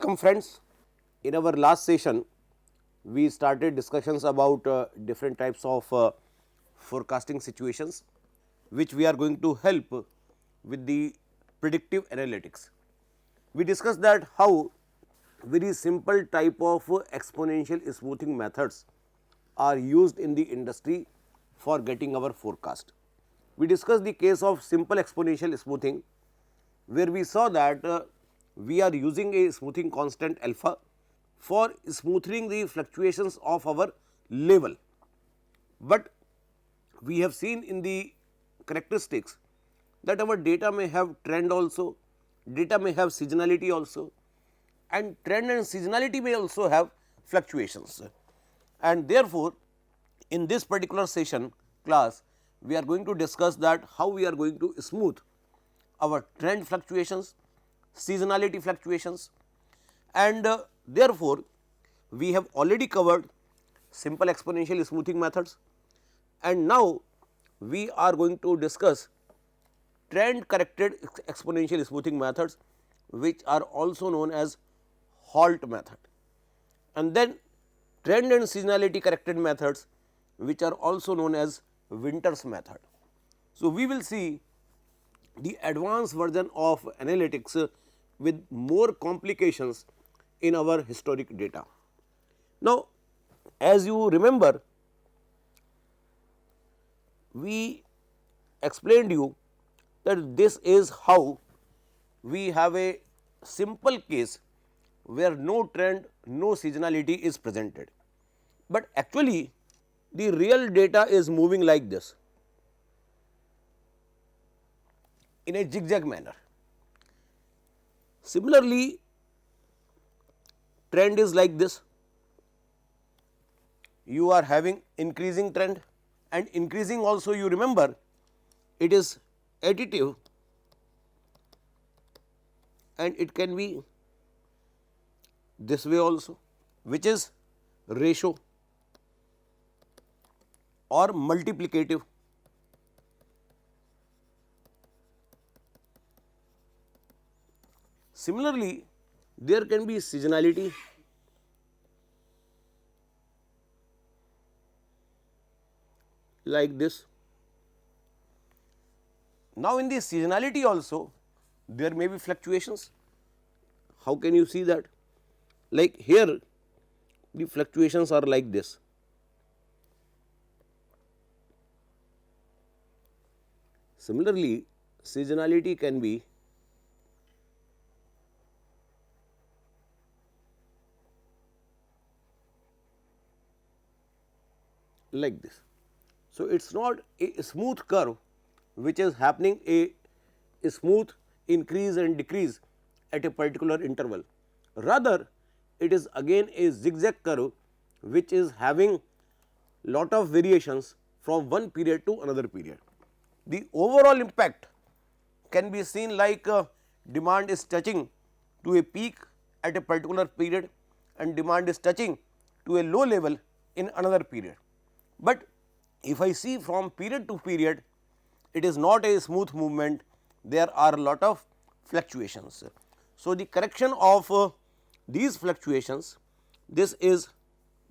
Welcome friends. In our last session, we started discussions about different types of forecasting situations, which we are going to help with the predictive analytics. We discussed that how very simple type of exponential smoothing methods are used in the industry for getting our forecast. We discussed the case of simple exponential smoothing, where we saw that we are using a smoothing constant alpha for smoothing the fluctuations of our level. But we have seen in the characteristics that our data may have trend also, data may have seasonality also, and trend and seasonality may also have fluctuations. And therefore, in this particular session class, we are going to discuss that how we are going to smooth our trend fluctuations, seasonality fluctuations, and therefore, we have already covered simple exponential smoothing methods, and now we are going to discuss trend corrected exponential smoothing methods, which are also known as Holt method, and then trend and seasonality corrected methods, which are also known as Winters method. So, we will see the advanced version of analytics with more complications in our historic data. Now, as you remember, we explained you that this is how we have a simple case where no trend, no seasonality is presented, but actually the real data is moving like this in a zigzag manner. Similarly, trend is like this, you are having increasing trend, and increasing also you remember it is additive and it can be this way also, which is ratio or multiplicative. Similarly, there can be seasonality, like this. Now, in the seasonality also there may be fluctuations. How can you see that? Like here the fluctuations are like this. Similarly, seasonality can be like this. So, it is not a smooth curve which is happening a smooth increase and decrease at a particular interval. Rather, it is again a zigzag curve which is having lot of variations from one period to another period. The overall impact can be seen like demand is touching to a peak at a particular period and demand is touching to a low level in another period. But if I see from period to period, it is not a smooth movement, there are a lot of fluctuations. So, the correction of these fluctuations, this is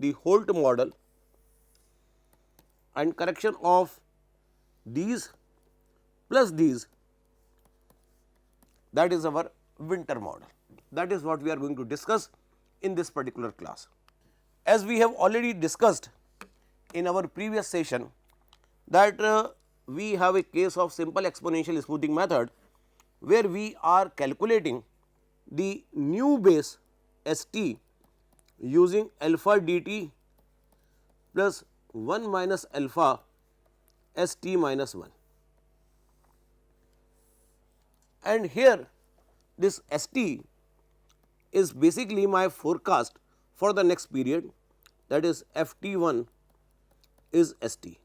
the Holt model, and correction of these plus these, that is our Winter model. That is what we are going to discuss in this particular class. As we have already discussed in our previous session that we have a case of simple exponential smoothing method where we are calculating the new base ST using alpha dt plus 1 minus alpha ST minus 1. And here this ST is basically my forecast for the next period, that is FT1 is ST.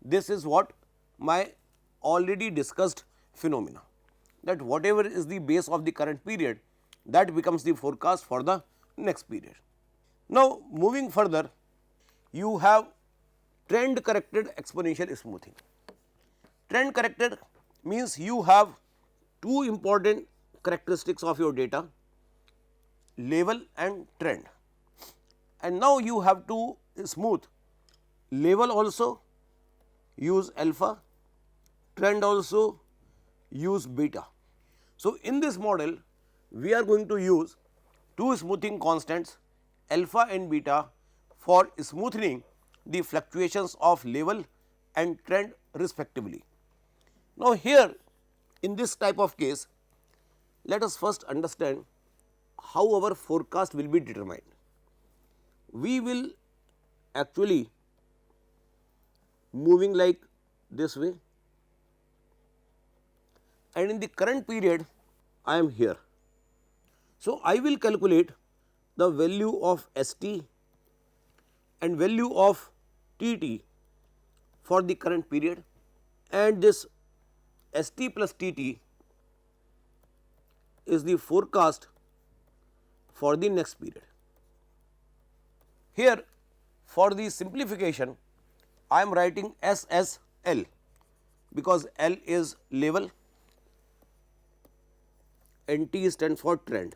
This is what my already discussed phenomena, that whatever is the base of the current period, that becomes the forecast for the next period. Now, moving further, you have trend corrected exponential smoothing. Trend corrected means you have two important characteristics of your data. level and trend, and now you have to smooth level also, use alpha, trend also, use beta. So, in this model we are going to use two smoothing constants alpha and beta for smoothing the fluctuations of level and trend respectively. Now, here in this type of case, let us first understand how our forecast will be determined. We will actually moving like this way, and in the current period I am here. So, I will calculate the value of ST and value of TT for the current period, and this ST plus TT is the forecast for the next period. Here for the simplification I am writing S as L, because L is level and T stands for trend.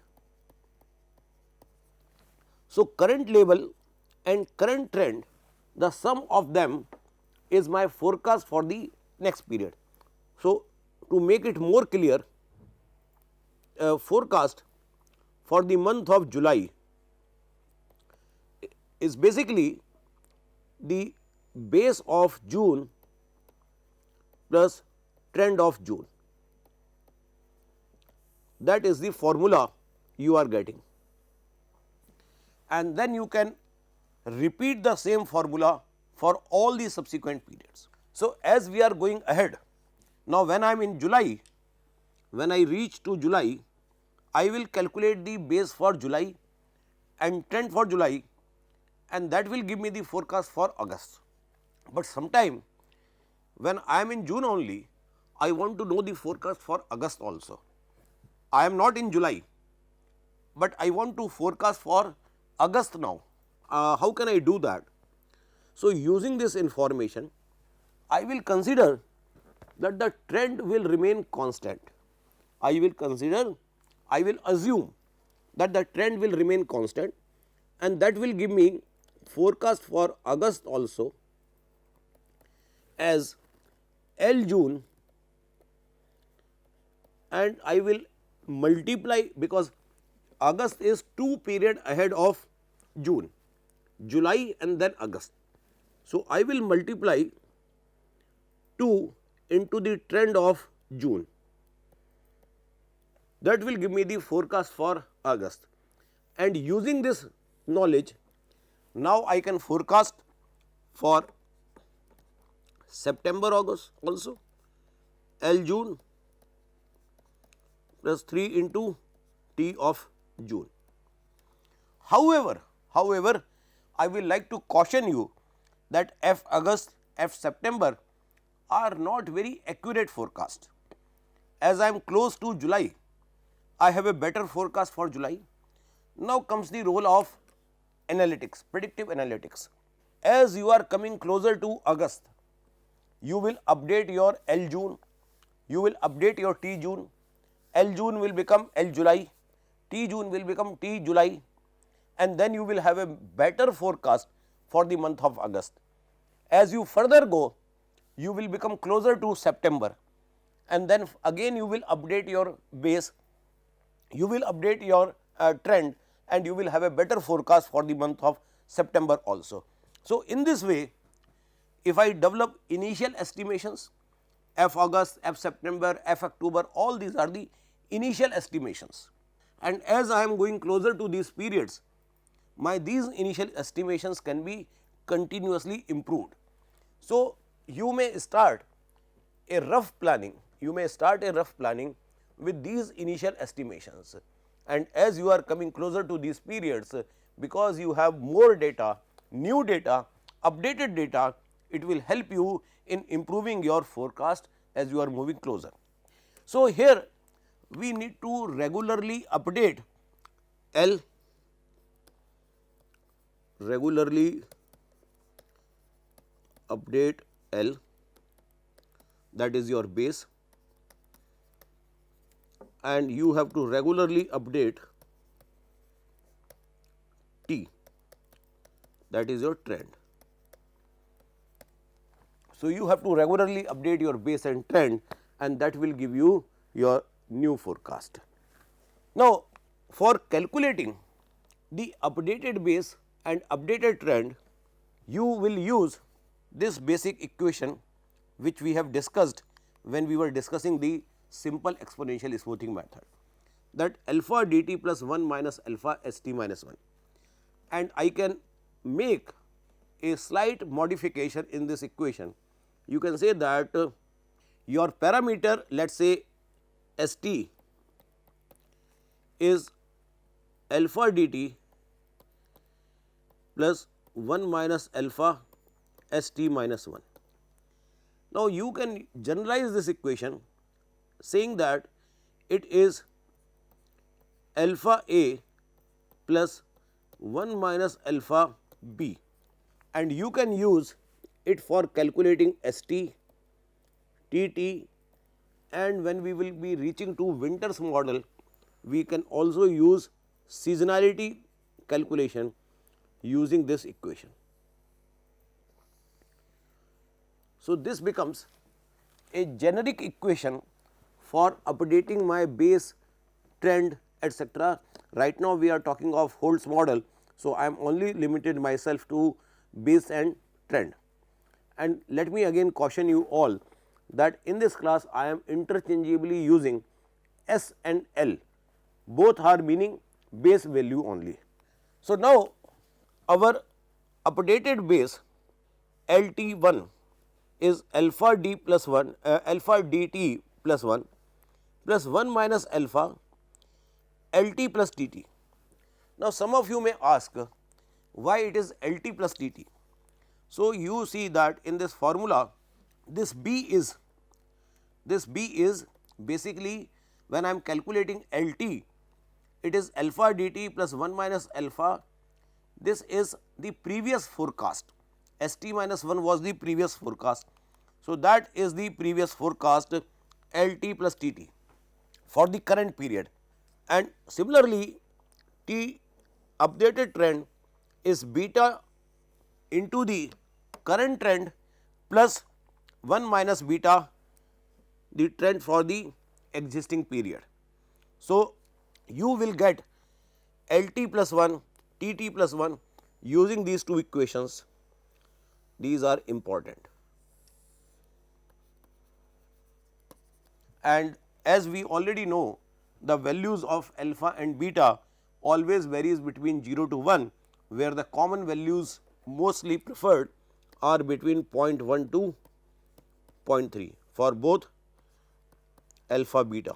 So, current level and current trend, the sum of them is my forecast for the next period. So, to make it more clear, forecast for the month of July is basically the base of June plus trend of June. That is the formula you are getting, and then you can repeat the same formula for all the subsequent periods. So, as we are going ahead, now when I am in July, when I reach to July, I will calculate the base for July and trend for July, and that will give me the forecast for August. But sometime when I am in June only, I want to know the forecast for August also. I am not in July, but I want to forecast for August now. How can I do that? So, using this information, I will consider that the trend will remain constant. I will assume that the trend will remain constant, and that will give me forecast for August also as L June, and I will multiply, because August is 2 period ahead of June, July and then August. So, I will multiply 2 into the trend of June, that will give me the forecast for August, and using this knowledge now I can forecast for September, August also, L June plus 3 into T of June. However, I will like to caution you that F August, F September are not very accurate forecast. As I am close to July, I have a better forecast for July. Now comes the role of analytics, predictive analytics. As you are coming closer to August, you will update your L June, you will update your T June, L June will become L July, T June will become T July, and then you will have a better forecast for the month of August. As you further go, you will become closer to September, and then again you will update your base, you will update your trend, and you will have a better forecast for the month of September also. So, in this way, if I develop initial estimations, F August, F September, F October, all these are the initial estimations, and as I am going closer to these periods, these initial estimations can be continuously improved. So, you may start a rough planning, with these initial estimations, and as you are coming closer to these periods, because you have more data, new data, updated data, it will help you in improving your forecast as you are moving closer. So, here we need to regularly update L, that is your base, and you have to regularly update T, that is your trend. So, you have to regularly update your base and trend, and that will give you your new forecast. Now, for calculating the updated base and updated trend, you will use this basic equation which we have discussed when we were discussing the simple exponential smoothing method, that alpha dt plus 1 minus alpha st minus 1, and I can make a slight modification in this equation. You can say that your parameter, let us say st, is alpha dt plus 1 minus alpha st minus 1. Now, you can generalize this equation saying that it is alpha a plus 1 minus alpha b, and you can use it for calculating st, tt, and when we will be reaching to Winters model, we can also use seasonality calculation using this equation. So, this becomes a generic equation for updating my base, trend, etc. Right now, we are talking of Holt's model. So, I am only limited myself to base and trend. And let me again caution you all that in this class I am interchangeably using S and L, both are meaning base value only. So, now our updated base LT1 is alpha d plus 1 alpha dt plus 1 plus 1 minus alpha LT plus TT. Now, some of you may ask why it is LT plus TT. So, you see that in this formula this B is basically, when I am calculating LT, it is alpha dt plus 1 minus alpha. This is the previous forecast, ST minus 1 was the previous forecast. So, that is the previous forecast LT plus TT for the current period, and similarly T updated trend is beta into the current trend plus 1 minus beta, the trend for the existing period. So, you will get LT plus 1, TT plus 1 using these two equations. These are important. And as we already know, the values of alpha and beta always varies between 0 to 1, where the common values mostly preferred are between 0.1 to 0.3 for both alpha beta,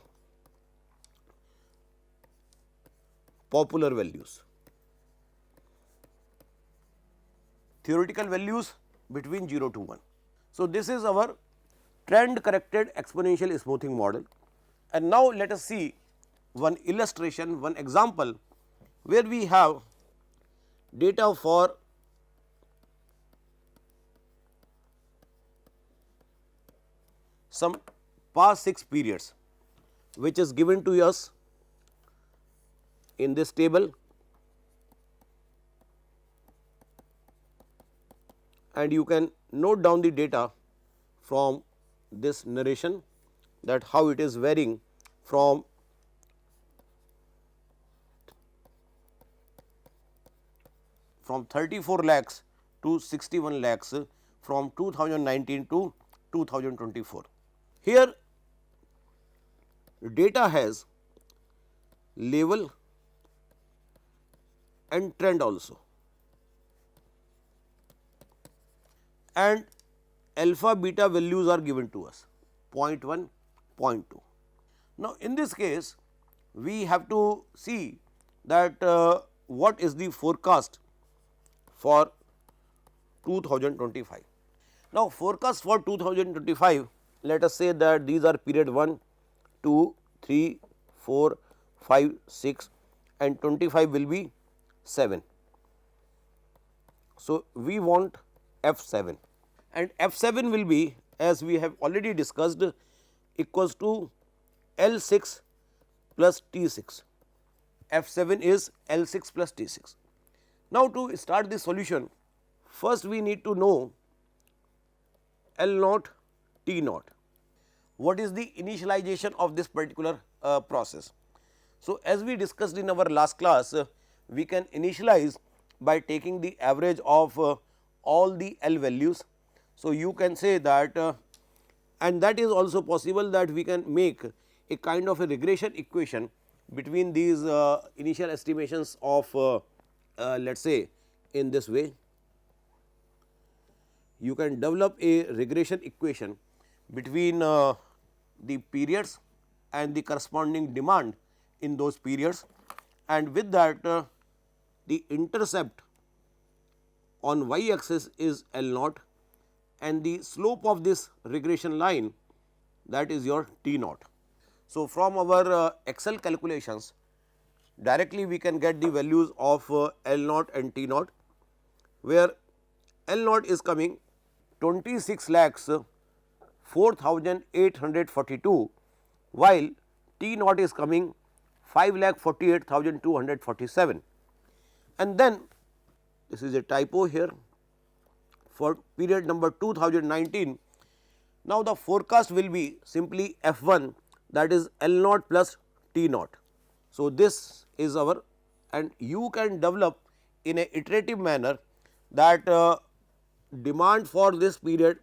popular values. Theoretical values between 0 to 1. So, this is our trend corrected exponential smoothing model, and now let us see one illustration, one example where we have data for some past 6 periods, which is given to us in this table, and you can note down the data from this narration, that how it is varying from from 34 lakhs to 61 lakhs from 2019 to 2024. Here data has level and trend also, and alpha beta values are given to us 0.1, 0.2. Now, in this case we have to see that what is the forecast for 2025. Now, forecast for 2025, let us say that these are period 1, 2, 3, 4, 5, 6 and 25 will be 7. So, we want F7, and F7 will be, as we have already discussed, equals to L6 plus T6. F7 is L6 plus T6. Now, to start the solution, first we need to know L naught T naught. What is the initialization of this particular process? So, as we discussed in our last class, we can initialize by taking the average of all the L values. So, you can say that and that is also possible that we can make a kind of a regression equation between these initial estimations of let us say in this way. You can develop a regression equation between the periods and the corresponding demand in those periods, and with that the intercept on y axis is L naught and the slope of this regression line, that is your T naught. So, from our Excel calculations directly we can get the values of L naught and T naught, where L naught is coming 26 lakhs 4,842, while T naught is coming 5,48,247. And then this is a typo here for period number 2019. Now, the forecast will be simply F1, that is L naught plus T naught. So, this is our, and you can develop in a iterative manner that demand for this period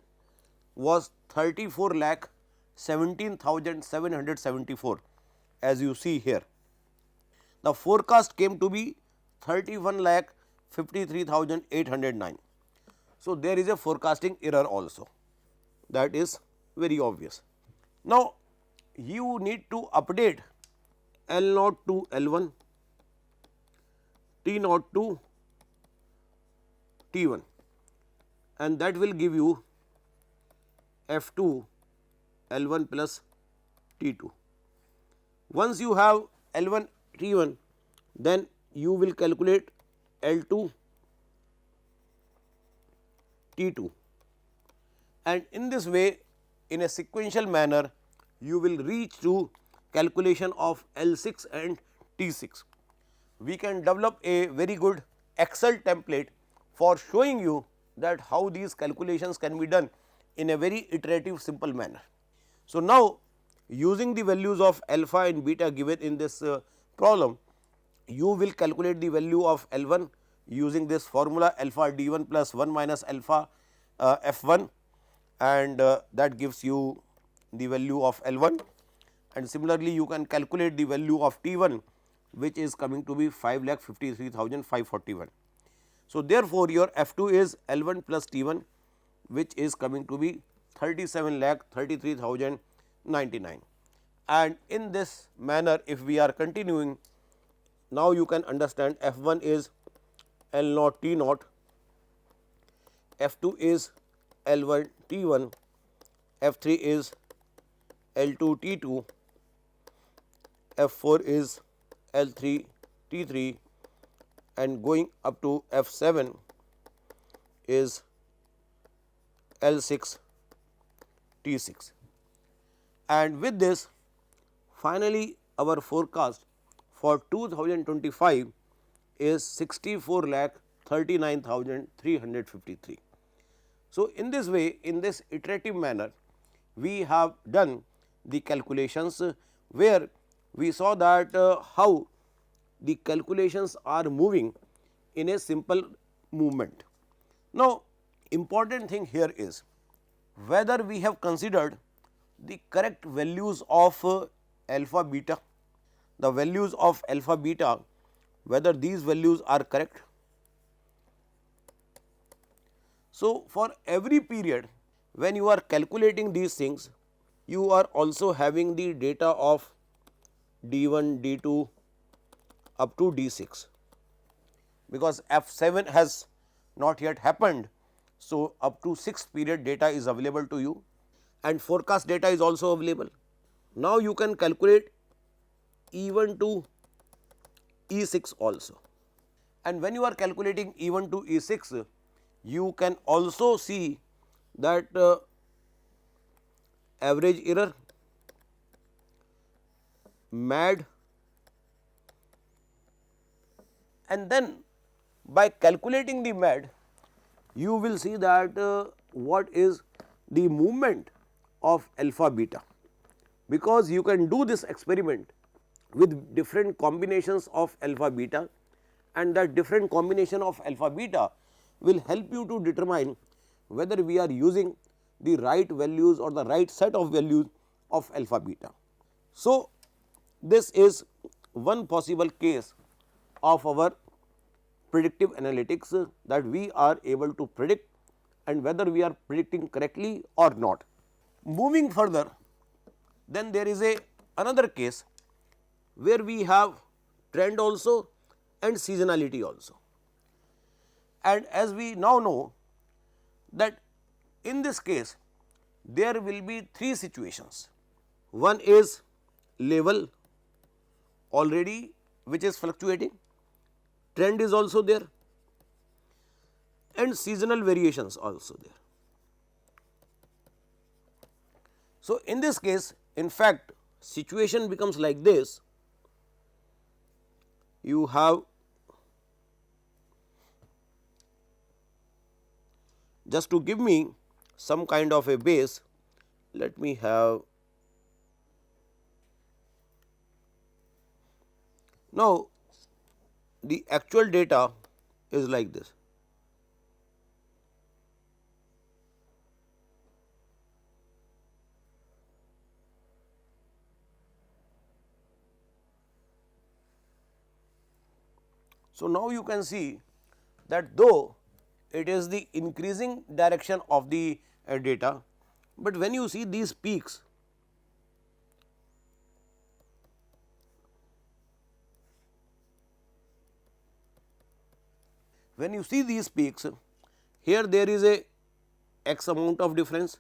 was 34 lakh 17,774 as you see here. The forecast came to be 31 lakh 53,809. So, there is a forecasting error also, that is very obvious. Now, you need to update L naught to L1, T naught to T1, and that will give you F2 L1 plus T2. Once you have L1 T1, then you will calculate L2 T2, and in this way in a sequential manner you will reach to calculation of L6 and T6. We can develop a very good Excel template for showing you that how these calculations can be done in a very iterative simple manner. So, now using the values of alpha and beta given in this problem, you will calculate the value of L1 using this formula alpha D1 plus 1 minus alpha F1, and that gives you the value of L1, and similarly you can calculate the value of T1, which is coming to be 5,53,541. So, therefore, your F2 is L1 plus T1, which is coming to be 37,33,099, and in this manner if we are continuing, now you can understand F1 is L naught T naught, F2 is L1 T1, F3 is L2 T2, F4 is L3 T3, and going up to F7 is L6 T6. And with this, finally, our forecast for 2025 is 64 lakh 39,353. So, in this way, in this iterative manner, we have done the calculations where we saw that how the calculations are moving in a simple movement. Now, important thing here is whether we have considered the correct values of alpha beta, the values of alpha beta, whether these values are correct. So, for every period when you are calculating these things, you are also having the data of D1, D2 up to D6, because F7 has not yet happened. So, up to 6th period data is available to you, and forecast data is also available. Now, you can calculate E1 to E6 also, and when you are calculating E1 to E6, you can also see that average error, MAD, and then by calculating the MAD, you will see that what is the movement of alpha beta, because you can do this experiment with different combinations of alpha beta, and that different combination of alpha beta will help you to determine whether we are using the right values or the right set of values of alpha beta. So, this is one possible case of our predictive analytics, that we are able to predict and whether we are predicting correctly or not. Moving further, then there is another case where we have trend also and seasonality also. And as we now know that in this case there will be three situations. One is level already which is fluctuating, trend is also there, and seasonal variations also there. So, in this case, in fact, situation becomes like this. You have, just to give me some kind of a base, let me have, now the actual data is like this. So, now you can see that though it is the increasing direction of the data, but when you see these peaks, here there is a x amount of difference,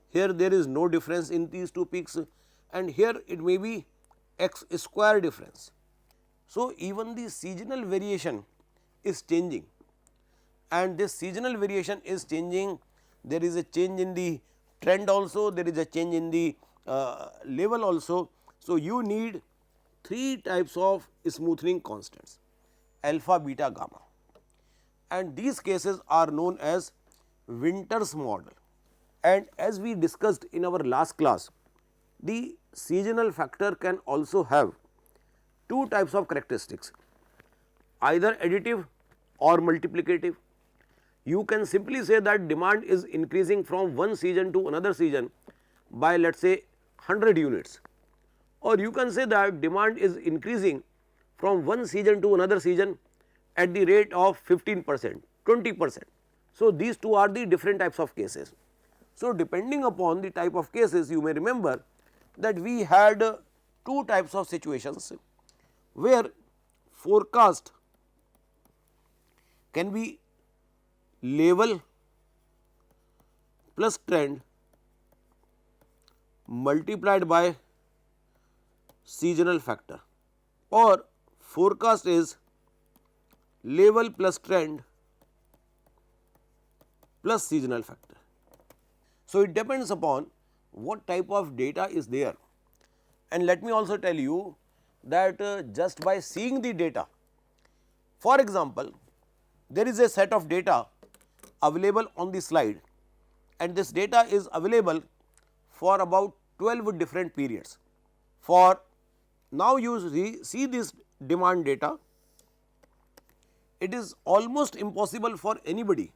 here there is no difference in these two peaks, and here it may be x square difference. So, even the seasonal variation is changing, and this seasonal variation is changing. There is a change in the trend also, there is a change in the level also. So, you need three types of smoothing constants, alpha, beta, gamma, and these cases are known as Winters model. And as we discussed in our last class, the seasonal factor can also have two types of characteristics, either additive or multiplicative. You can simply say that demand is increasing from one season to another season by, let us say, 100 units, or you can say that demand is increasing from one season to another season at the rate of 15%, 20%. So, these two are the different types of cases. So, depending upon the type of cases, you may remember that we had two types of situations where forecast can be level plus trend multiplied by seasonal factor, or forecast is level plus trend plus seasonal factor. So, it depends upon what type of data is there, and let me also tell you that just by seeing the data, for example, there is a set of data available on the slide, and this data is available for about 12 different periods. For now you see this demand data, it is almost impossible for anybody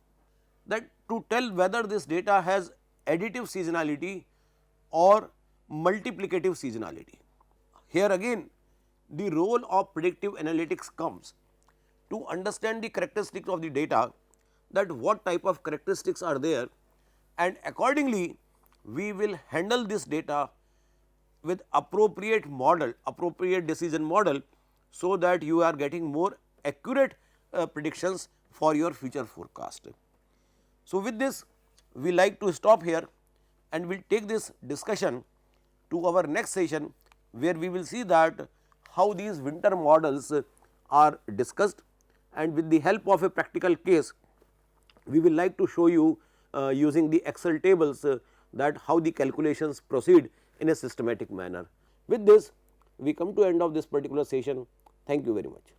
that to tell whether this data has additive seasonality or multiplicative seasonality. Here again the role of predictive analytics comes to understand the characteristics of the data, that what type of characteristics are there, and accordingly we will handle this data with appropriate model, appropriate decision model, so that you are getting more accurate predictions for your future forecast. So, with this we like to stop here, and we will take this discussion to our next session, where we will see that how these Winter models are discussed, and with the help of a practical case we will like to show you using the Excel tables that how the calculations proceed in a systematic manner. With this we come to end of this particular session. Thank you very much.